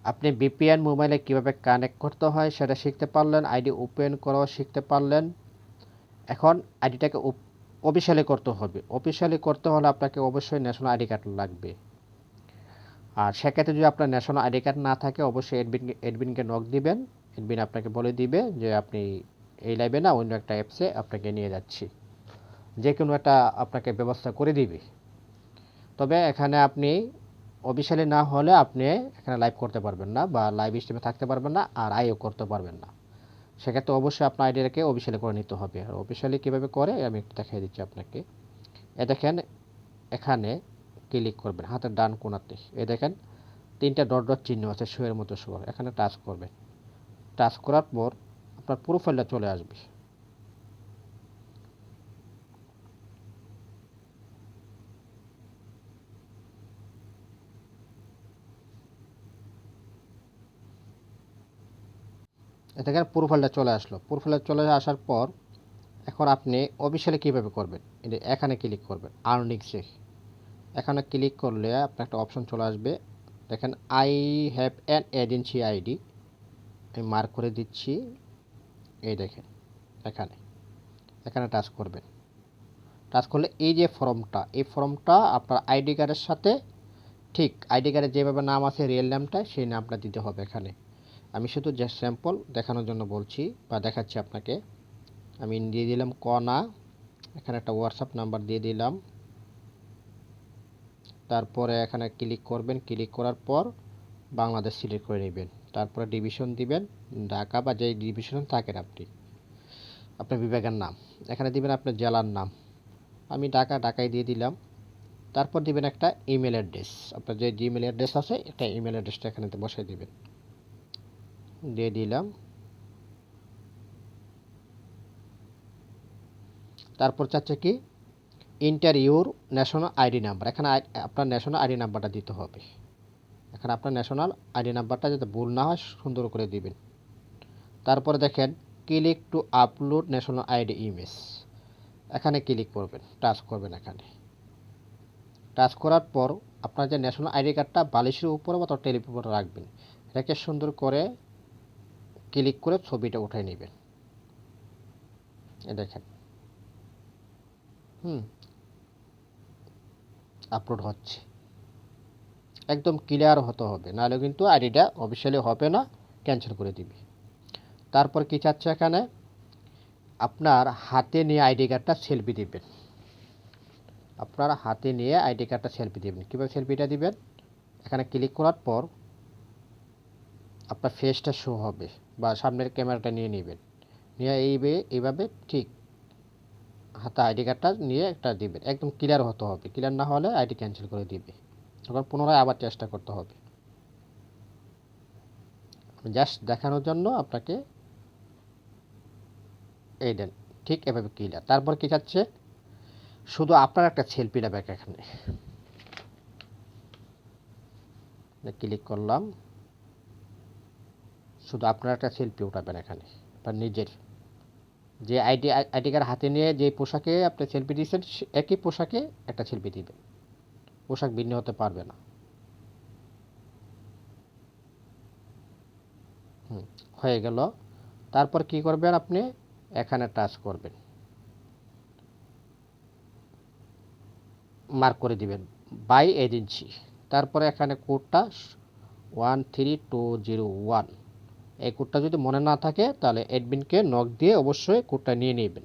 আপনি ভিপিএন মোবাইলে কিভাবে কানেক্ট করতে হয় সেটা শিখতে পারলেন, আইডি ওপেন করাও শিখতে পারলেন। এখন আইডিটাকে অফিসিয়ালি করতে হবে। অফিসিয়ালি করতে হলে আপনাকে অবশ্যই ন্যাশনাল আইডি কার্ড লাগবে। আর সেক্ষেত্রে যদি আপনার ন্যাশনাল আইডি কার্ড না থাকে অবশ্যই এডমিনকে নক দিবেন। এডমিন আপনাকে বলে দিবে যে আপনি এই লাইভে না অন্য একটা অ্যাপসে আপনাকে নিয়ে যাচ্ছি, যে কোনো একটা আপনাকে ব্যবস্থা করে দিবে। তবে এখানে আপনি অফিসিয়ালি না হলে আপনি এখানে লাইভ করতে পারবেন না বা লাইভ স্ট্রিমে থাকতে পারবেন না, আর আইও করতে পারবেন না। সেক্ষেত্রে অবশ্যই আপনার আইডিটাকে অফিসিয়ালি করে নিতে হবে। আর অফিসিয়ালি কীভাবে করে আমি একটু দেখিয়ে দিচ্ছি আপনাকে। দেখেন এখানে ক্লিক করবেন হাতের ডান কোণাতে, দেখেন 3টা ডট ডট চিহ্ন আছে শুয়ের মতো শো, এখানে টাচ করবেন। টাচ করার পর আপনার প্রোফাইলটা চলে আসবে। দেখেন প্রোফাইলটা চলে আসলো। প্রোফাইলে চলে আসার পর এখন আপনি অফিসিয়ালি কীভাবে করবেন, এখানে ক্লিক করবেন আর্নিংসে। এখানে ক্লিক করলে আপনার একটা অপশন চলে আসবে। দেখেন I have an agency ID, আমি মার্ক করে দিচ্ছি। এই দেখেন এখানে এখানে টাচ করবেন। টাচ করলে এই যে ফর্মটা, এই ফর্মটা আপনার আইডি কার্ডের সাথে ঠিক আইডি কার্ডে যেভাবে নাম আছে রিয়েল নামটা সেই নামটা দিতে হবে এখানে। আমি শুধু জাস্ট স্যাম্পল দেখানোর জন্য বলছি বা দেখাচ্ছি আপনাকে। আমি দিয়ে দিলাম কণা, এখানে একটা হোয়াটসঅ্যাপ নাম্বার দিয়ে দিলাম। তারপরে এখানে ক্লিক করবেন, ক্লিক করার পর বাংলাদেশ সিলেক্ট করে নেবেন। তারপরে ডিভিশন দিবেন ঢাকা বা যেই ডিভিশন থাকেন আপনি, আপনার বিভাগের নাম এখানে দিবেন, আপনার জেলার নাম আমি ঢাকায় দিয়ে দিলাম। তারপর দিবেন একটা ইমেল অ্যাড্রেস, আপনার যে জিমেল অ্যাড্রেস আছে একটা ইমেল অ্যাড্রেসটা এখানে বসাই দিবেন, দিয়ে দিলাম। তারপর চাচ্ছে কি inter your national ID number, এখানে আপনার ন্যাশনাল আইডি নাম্বারটা দিতে হবে। এখানে আপনার ন্যাশনাল আইডি নাম্বারটা যাতে ভুল না হয় সুন্দর করে দিবেন। তারপরে দেখেন click to upload national ID image, এখানে ক্লিক করবেন, টাচ করবেন। এখানে টাচ করার পর আপনার যে ন্যাশনাল আইডি কার্ডটা বালিশের উপরে বা টেলিফোনের উপরে রাখবেন, এটাকে সুন্দর করে ক্লিক করে ছবিটা উঠাই নেবেন। দেখেন আপলোড হচ্ছে, একদম ক্লিয়ার হতে হবে, নাহলে কিন্তু আইডিটা অফিসিয়ালি হবে না, ক্যান্সেল করে দিবে। তারপর কি চাচ্ছে এখানে আপনার হাতে নিয়ে আইডি কার্ডটা সেলফি দিবেন। আপনার হাতে নিয়ে আইডি কার্ডটা সেলফি দিবেন। কীভাবে সেলফিটা দিবেন, এখানে ক্লিক করার পর আপনার ফেসটা শো হবে বা সামনের ক্যামেরাটা নিয়ে নেবেন, নিয়ে এইভাবে ঠিক হাতে আইডি কার্ডটা নিয়ে একটা দিবেন। একদম ক্লিয়ার হতে হবে, ক্লিয়ার না হলে আইডি ক্যান্সেল করে দিবে, তখন পুনরায় আবার চেষ্টা করতে হবে। জাস্ট দেখানোর জন্য আপনাকে এই দেন, ঠিক এভাবে ক্লিয়ার। তারপর কি চাচ্ছে শুধু আপনার একটা সেলফি নেবে, এখানে ক্লিক করলাম, শুধু আপনার একটা সেলফি উঠাবেন। এখানে আপনার নিজের যে আইডি কার্ড হাতে নিয়ে যে পোশাকে আপনি সেলফি দিয়েছেন একই পোশাকে একটা সেলফি দিবেন, পোশাক ভিন্ন হতে পারবে না। হয়ে গেল। তারপর কি করবেন আপনি এখানে টাচ করবেন, মার্ক করে দিবেন বাই এজেন্সি। তারপরে এখানে কোডটা 13201, এই কোডটা যদি মনে না থাকে তাহলে অ্যাডমিনকে নক দিয়ে অবশ্যই কোডটা নিয়ে নেবেন।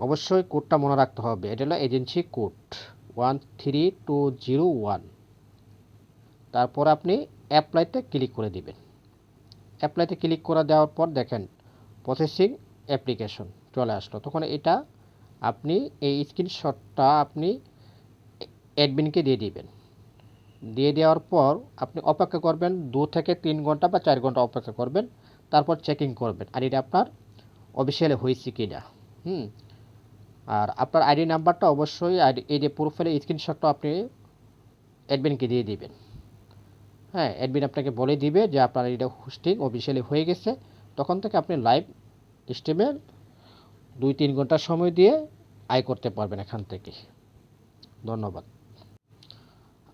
অবশ্যই কোডটা মনে রাখতে হবে, এটা হলো এজেন্সি কোড 13201। তারপর আপনি অ্যাপ্লাইতে ক্লিক করে দিবেন। অ্যাপ্লাইতে ক্লিক করে দেওয়ার পর দেখেন প্রসেসিং অ্যাপ্লিকেশন চলে আসলো। তখন এটা আপনি এই স্ক্রিনশটটা আপনি অ্যাডমিনকে দিয়ে দিবেন। দিয়ে দেওয়ার পর আপনি অপেক্ষা করবেন 2 থেকে 3 ঘন্টা বা 4 ঘন্টা অপেক্ষা করবেন। তারপর চেকিং করবেন আর এটা আপনার অফিসিয়ালি হয়েছে কি না। আর আপনার আইডি নাম্বারটা অবশ্যই এই যে প্রোফাইলের স্ক্রিনশটটা আপনি অ্যাডমিনকে দিয়ে দিবেন। হ্যাঁ, অ্যাডমিন আপনাকে বলে দিবে যে আপনার এটা হোস্টিং অফিসিয়ালি হয়ে গেছে। তখন থেকে আপনি লাইভ স্ট্রিমে 2-3 ঘন্টা সময় দিয়ে আয় করতে পারবেন এখান থেকে। ধন্যবাদ।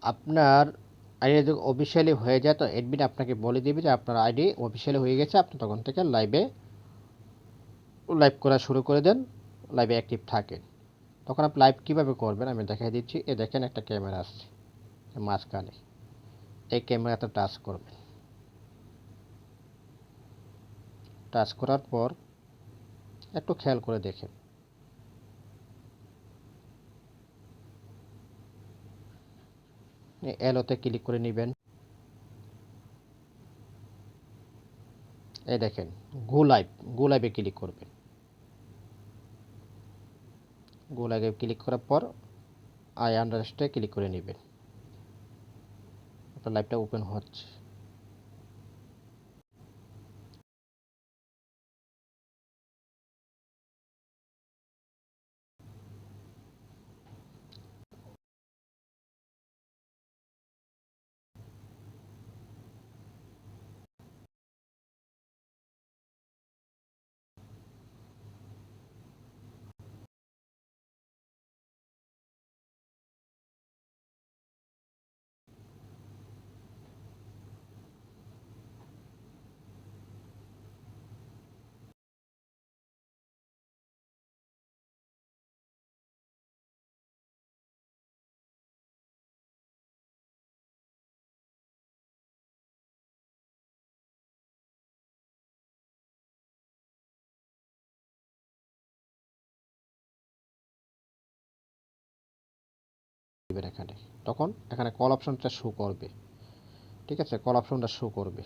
আপনার আইডি যদি অফিসিয়ালি হয়ে যায় তো অ্যাডমিন আপনাকে বলে দিবে যে আপনার আইডি অফিসিয়ালি হয়ে গেছে, আপনি তখন থেকে লাইভ করা শুরু করে দেন, লাইভে অ্যাক্টিভ থাকেন। তখন আপনি লাইভ কীভাবে করবেন আমি দেখাই দিচ্ছি। দেখেন একটা ক্যামেরা আসছে মাঝখানে, এই ক্যামেরাতে টাচ করবেন। টাচ করার পর একটু খেয়াল করে দেখেন, এলোতে ক্লিক করে নেবেন। এই দেখেন গো লাইভে ক্লিক করবেন। গো লাইভে ক্লিক করার পর আই আন্ডারস্ট্যান্ডে ক্লিক করে নেবেন। আপনার লাইভটা ওপেন হচ্ছে। এখানে তখন এখানে কল অপশনটা শো করবে। ঠিক আছে, কল অপশনটা শো করবে।